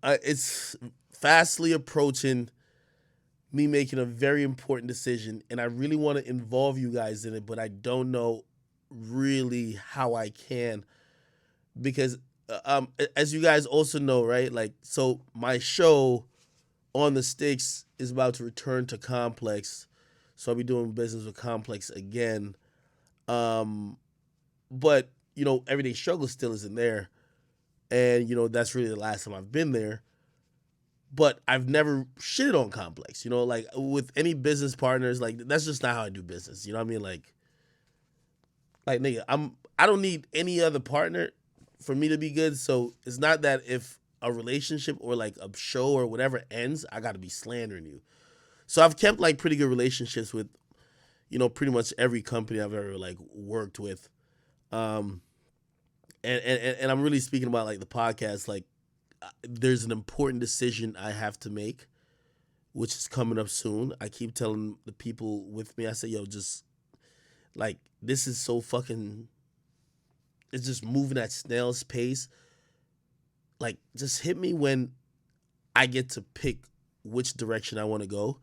it's fastly approaching me making a very important decision, and I really want to involve you guys in it, but I don't know really how I can because, as you guys also know, right? Like, so my show on the sticks is about to return to Complex, so I'll be doing business with Complex again. Um, but Everyday Struggle still isn't there, and that's really the last time I've been there. But I've never shitted on Complex, like with any business partners, like that's just not how I do business. You know what I mean? Like nigga, I don't need any other partner for me to be good. So it's not that if a relationship or like a show or whatever ends, I gotta be slandering you. So I've kept like pretty good relationships with, pretty much every company I've ever like worked with. Um and I'm really speaking about like the podcast, like there's an important decision I have to make, which is coming up soon. I keep telling the people with me, I say, yo, just like this is so fucking, it's just moving at snail's pace. Like, just hit me when I get to pick which direction I want to go.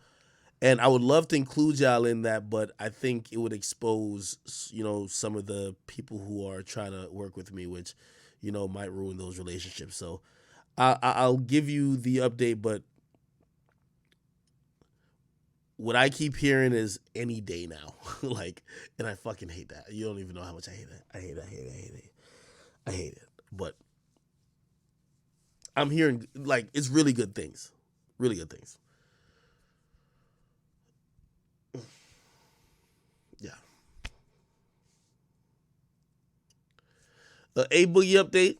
And I would love to include y'all in that, but I think it would expose, some of the people who are trying to work with me, which, might ruin those relationships. So I'll give you the update, but what I keep hearing is any day now. Like, and I fucking hate that. You don't even know how much I hate it. I hate it. I hate it. I hate it. I hate it. But I'm hearing like it's really good things. Really good things. Yeah. A Boogie update.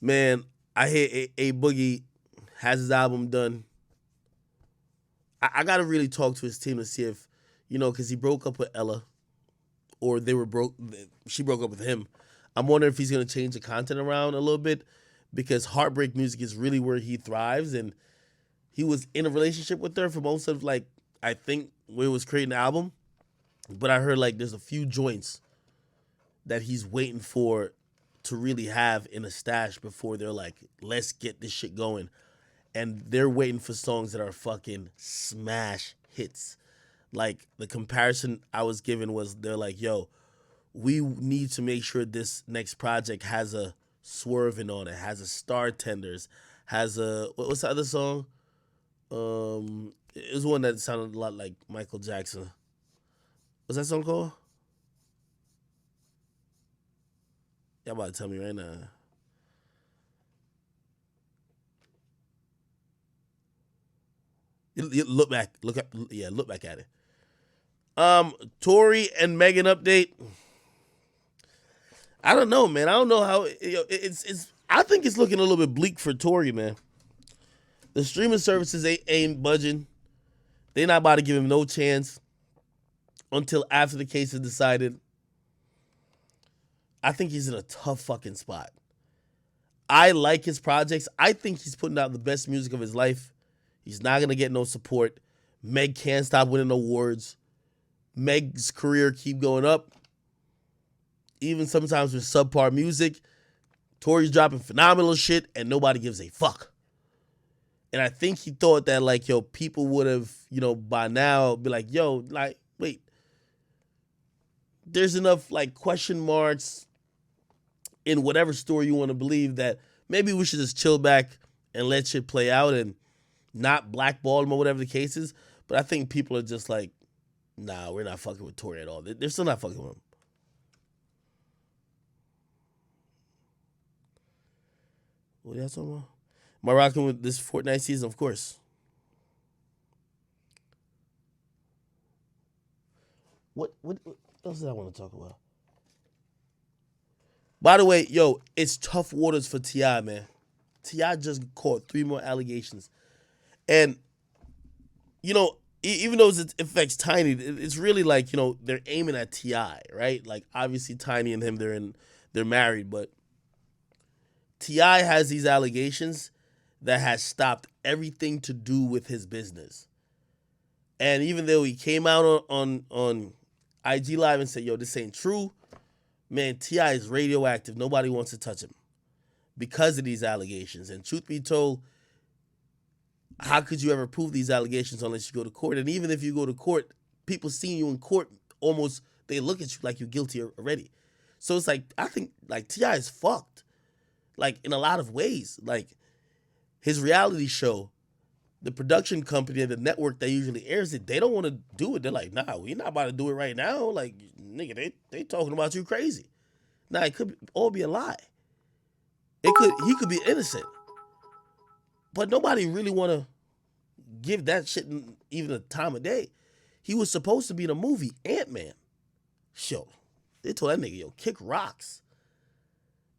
Man, I hear A Boogie has his album done. I gotta really talk to his team to see if, because he broke up with Ella, or they were broke. She broke up with him. I'm wondering if he's gonna change the content around a little bit, because heartbreak music is really where he thrives, and he was in a relationship with her for most of like I think when he was creating the album. But I heard like there's a few joints that he's waiting for to really have in a stash before they're like, let's get this shit going. And they're waiting for songs that are fucking smash hits. Like the comparison I was given was they're like, yo, we need to make sure this next project has a swerving on it, has a star tenders, has a what's the other song? It was one that sounded a lot like Michael Jackson. What's that song called? Y'all about to tell me right now. Look back, look back at it. Tory and Megan update. I don't know, man. I don't know how it's. I think it's looking a little bit bleak for Tory, man. The streaming services ain't budging. They not about to give him no chance until after the case is decided. I think he's in a tough fucking spot. I like his projects. I think he's putting out the best music of his life. He's not gonna get no support. Meg can't stop winning awards. Meg's career keep going up. Even sometimes with subpar music, Tory's dropping phenomenal shit and nobody gives a fuck. And I think he thought that like, yo, people would have, by now be like, yo, like, wait, there's enough like question marks in whatever story you want to believe that maybe we should just chill back and let shit play out and not blackball him or whatever the case is. But I think people are just like, nah, we're not fucking with Tory at all. They're still not fucking with him. What are y'all talking about? Am I rocking with this Fortnite season? Of course. What else did I want to talk about? By the way, yo, it's tough waters for T.I., man. T.I. just caught 3 more allegations. And, even though it affects Tiny, it's really like, they're aiming at T.I., right? Like, obviously, Tiny and him, they're married, but T.I. has these allegations that has stopped everything to do with his business. And even though he came out on IG Live and said, yo, this ain't true, man, T.I. is radioactive. Nobody wants to touch him. because of these allegations. And truth be told, how could you ever prove these allegations unless you go to court? And even if you go to court, people seeing you in court almost, they look at you like you're guilty already. So it's like, I think like T.I. is fucked. Like in a lot of ways. Like his reality show, the production company and the network that usually airs it, they don't want to do it. They're like, nah, we're not about to do it right now. Like, nigga, they talking about you crazy. Nah, it could all be a lie. He could be innocent. But nobody really want to give that shit even a time of day. He was supposed to be in a movie, Ant-Man. Yo, they told that nigga, yo, kick rocks.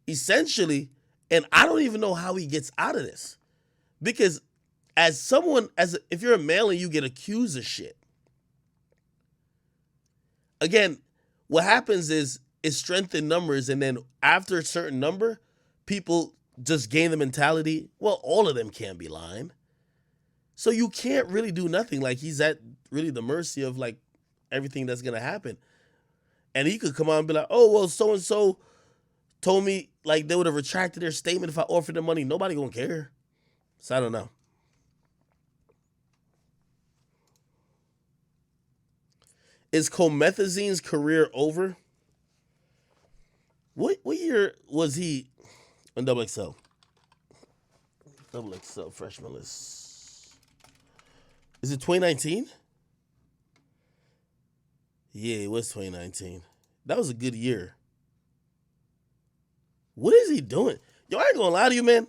Essentially, and I don't even know how he gets out of this. Because if you're a male and you get accused of shit, again, what happens is it's strength in numbers, and then after a certain number, people just gain the mentality, well, all of them can't be lying. So you can't really do nothing. Like, he's at really the mercy of, like, everything that's going to happen. And he could come out and be like, oh, well, so-and-so told me, like, they would have retracted their statement if I offered them money. Nobody going to care. So I don't know. Is Comethazine's career over? What year was he on Double XL? Double XL freshman list. Is it 2019? Yeah, it was 2019. That was a good year. What is he doing? Yo, I ain't gonna lie to you, man.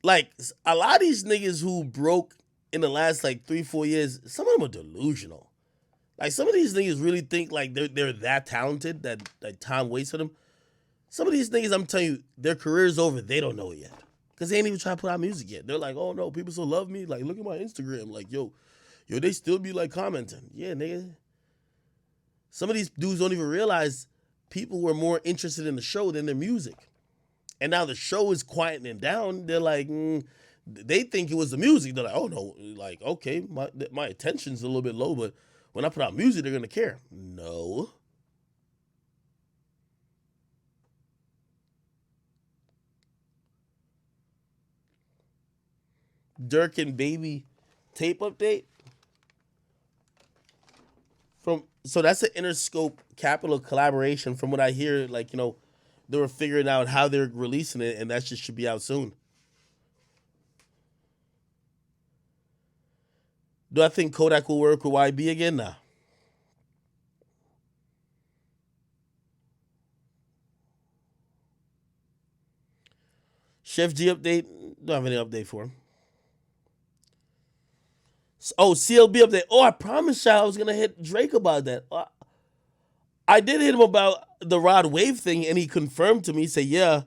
Like, a lot of these niggas who broke in the last, like, 3-4 years, some of them are delusional. Like, some of these niggas really think, like, they're that talented that time waits for them. Some of these niggas, I'm telling you, their career's over. They don't know it yet. Because they ain't even trying to put out music yet. They're like, oh, no, people still love me. Like, look at my Instagram. Like, yo, they still be, like, commenting. Yeah, nigga. Some of these dudes don't even realize people were more interested in the show than their music. And now the show is quieting down. They're like, they think it was the music. They're like, oh, no. Like, okay, my attention's a little bit low, but when I put out music, they're going to care. No. Durk and Baby tape update. So that's an Interscope Capital collaboration. From what I hear, like, you know, they were figuring out how they're releasing it, and that shit should be out soon. Do I think Kodak will work with YB again? Nah. Chef G update. Don't have any update for him. Oh, CLB update. Oh, I promised y'all I was gonna hit Drake about that. I did hit him about the Rod Wave thing, and he confirmed to me. He said, "Yeah,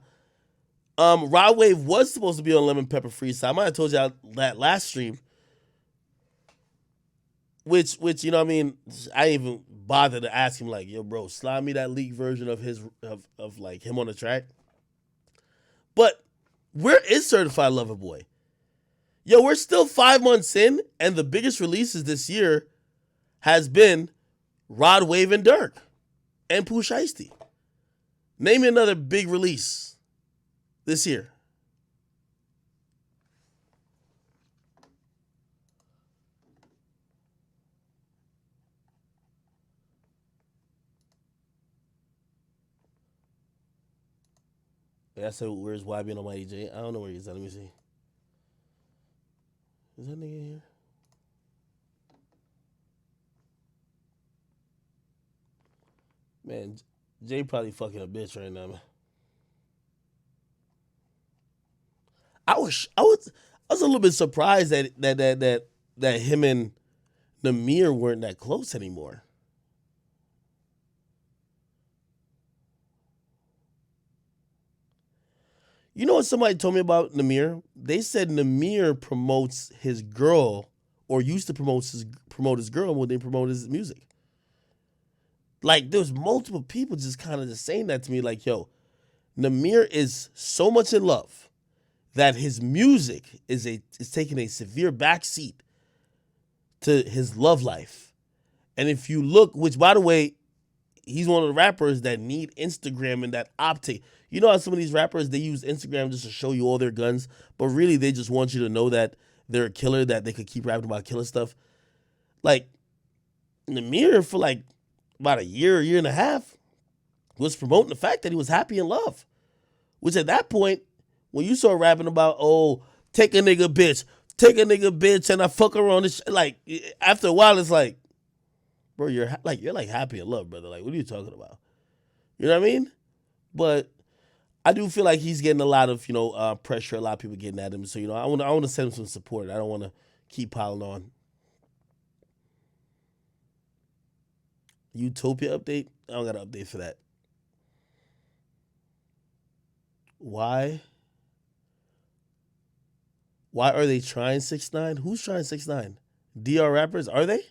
Rod Wave was supposed to be on Lemon Pepper Freestyle. I might have told y'all that last stream." Which you know what I mean, I even bothered to ask him like, "Yo, bro, slide me that leaked version of his of like him on the track." But where is Certified Lover Boy? Yo, we're still 5 months in, and the biggest releases this year has been Rod Wave and Durk and Pooh Shiesty. Name me another big release this year. Yeah, I said, where's YB on my EJ? I don't know where he is. Let me see. Is that nigga here? Man, Jay probably fucking a bitch right now, man. I was a little bit surprised that him and Nahmir weren't that close anymore. You know what somebody told me about Nahmir? They said Nahmir promotes his girl, or used to promote his girl when they promote his music. Like, there's multiple people just kind of just saying that to me, like, yo, Nahmir is so much in love that his music is taking a severe backseat to his love life. And if you look, which by the way, he's one of the rappers that need Instagram and that optic. You know how some of these rappers, they use Instagram just to show you all their guns, but really they just want you to know that they're a killer, that they could keep rapping about killing stuff. Like, Nahmir, for like about a year and a half, was promoting the fact that he was happy in love. Which at that point, when you start rapping about, oh, take a nigga bitch, and I fuck her on this, like, after a while, it's like, bro, you're like happy in love, brother. Like, what are you talking about? You know what I mean? But I do feel like he's getting a lot of, pressure. A lot of people getting at him. So, I want to send him some support. I don't want to keep piling on. Utopia update? I don't got an update for that. Why? Why are they trying 6ix9ine? Who's trying 6ix9ine? DR rappers? Are they?